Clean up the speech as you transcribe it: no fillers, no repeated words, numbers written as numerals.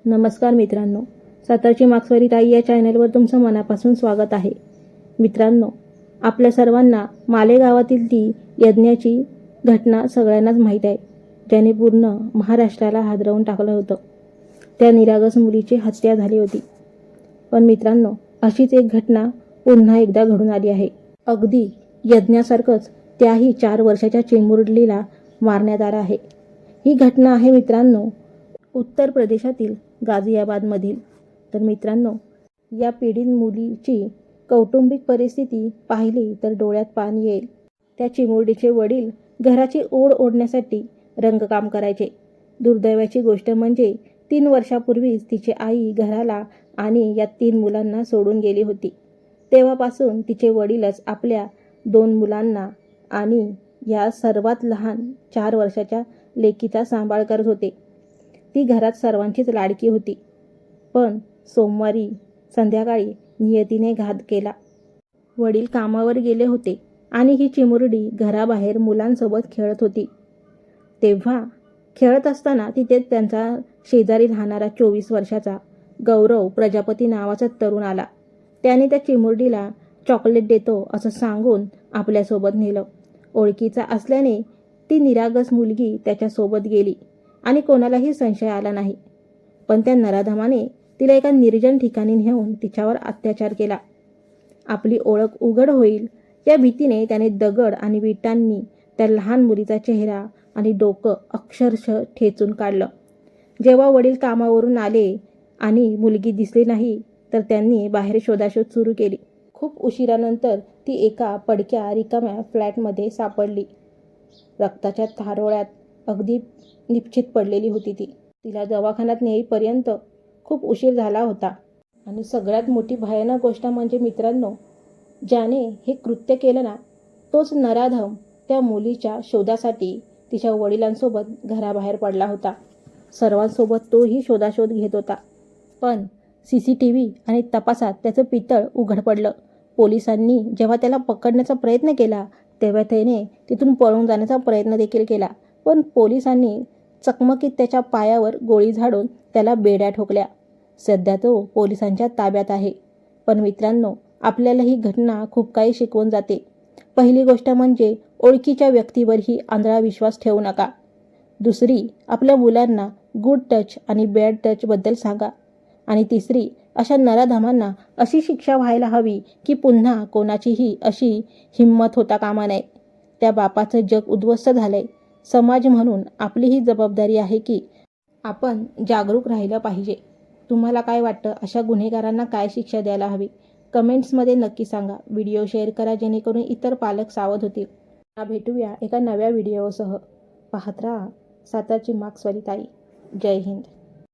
नमस्कार मित्रांनो, सातारची मार्क्सवाडी ताई या चॅनलवर तुमचं मनापासून स्वागत आहे. मित्रांनो, आपल्या सर्वांना मालेगावातील ती यज्ञाची घटना सगळ्यांनाच माहीत आहे, ज्याने पूर्ण महाराष्ट्राला हादरवून टाकलं होतं. त्या निरागस मुलीची हत्या झाली होती. पण मित्रांनो, अशीच एक घटना पुन्हा एकदा घडून आली आहे. अगदी यज्ञासारखंच त्याही 4 वर्षाच्या चिमुरडीला मारण्यात आलं आहे. ही घटना आहे मित्रांनो उत्तर प्रदेशातील गाझियाबादमधील. तर मित्रांनो, या पीडित मुलीची कौटुंबिक परिस्थिती पाहिली तर डोळ्यात पाणी येईल. त्या चिमुरडीचे वडील घराची ओढ ओढण्यासाठी रंगकाम करायचे. दुर्दैवाची गोष्ट म्हणजे 3 वर्षापूर्वीच तिची आई घराला आणि या 3 मुलांना सोडून गेली होती. तेव्हापासून तिचे वडीलच आपल्या 2 मुलांना आणि या सर्वात लहान 4 वर्षाच्या लेकीचा सांभाळ करत होते. ती घरात सर्वांचीच लाडकी होती. पण सोमवारी संध्याकाळी नियतीने घात केला. वडील कामावर गेले होते आणि ही चिमुरडी घराबाहेर मुलांसोबत खेळत होती. तेव्हा खेळत असताना तिथे त्यांचा शेजारी राहणारा 24 वर्षाचा गौरव प्रजापती नावाचा तरुण आला. त्याने त्या चिमुरडीला चॉकलेट देतो असं सांगून आपल्यासोबत नेलं. ओळखीचा असल्याने ती निरागस मुलगी त्याच्यासोबत गेली आणि कोणालाही संशय आला नाही. पण त्या नराधमाने तिला एका निर्जन ठिकाणी नेऊन तिच्यावर अत्याचार केला. आपली ओळख उघड होईल या भीतीने त्याने दगड आणि विटांनी त्या लहान मुलीचा चेहरा आणि डोकं अक्षरशः ठेचून काढलं. जेव्हा वडील कामावरून आले आणि मुलगी दिसली नाही तर त्यांनी बाहेर शोधाशोध सुरू केली. खूप उशिरानंतर ती एका पडक्या रिकाम्या फ्लॅटमध्ये सापडली. रक्ताच्या थारोळ्यात अगदी निपचित पडलेली होती ती. तिला दवाखान्यात नेईपर्यंत खूप उशीर झाला होता. आणि सगळ्यात मोठी भयानक गोष्ट म्हणजे मित्रांनो, ज्याने हे कृत्य केलं ना, तोच नराधम त्या मुलीच्या शोधासाठी तिच्या वडिलांसोबत घराबाहेर पडला होता. सर्वांसोबत तोही शोधाशोध घेत होता. पण CCTV आणि तपासात त्याचं पितळ उघड पडलं. पोलिसांनी जेव्हा त्याला पकडण्याचा प्रयत्न केला तेव्हा त्याने तिथून पळून जाण्याचा प्रयत्न देखील केला. पण पोलिसांनी चकमकीत त्याच्या पायावर गोळी झाडून त्याला बेड्या ठोकल्या. सध्या तो पोलिसांच्या ताब्यात आहे. पण मित्रांनो, आपल्याला ही घटना खूप काही शिकवून जाते. पहिली गोष्ट म्हणजे ओळखीच्या व्यक्तीवरही आंधळा विश्वास ठेवू नका. दुसरी, आपल्या मुलांना गुड टच आणि बॅड टचबद्दल सांगा. आणि तिसरी, अशा नराधमांना अशी शिक्षा व्हायला हवी की पुन्हा कोणाचीही अशी हिंमत होता कामा नये. त्या बापाचं जग उद्ध्वस्त झालंय. समाज म्हणून आपली ही जबाबदारी आहे की आपण जागरूक राहिलं पाहिजे. तुम्हाला काय वाटतं, अशा गुन्हेगारांना काय शिक्षा द्यायला हवी? कमेंट्समध्ये नक्की सांगा. व्हिडिओ शेअर करा जेणेकरून इतर पालक सावध होतील. भेटूया एका नव्या व्हिडिओसह. पाहत राहा सातारची मार्क्सवाडी ताई. जय हिंद.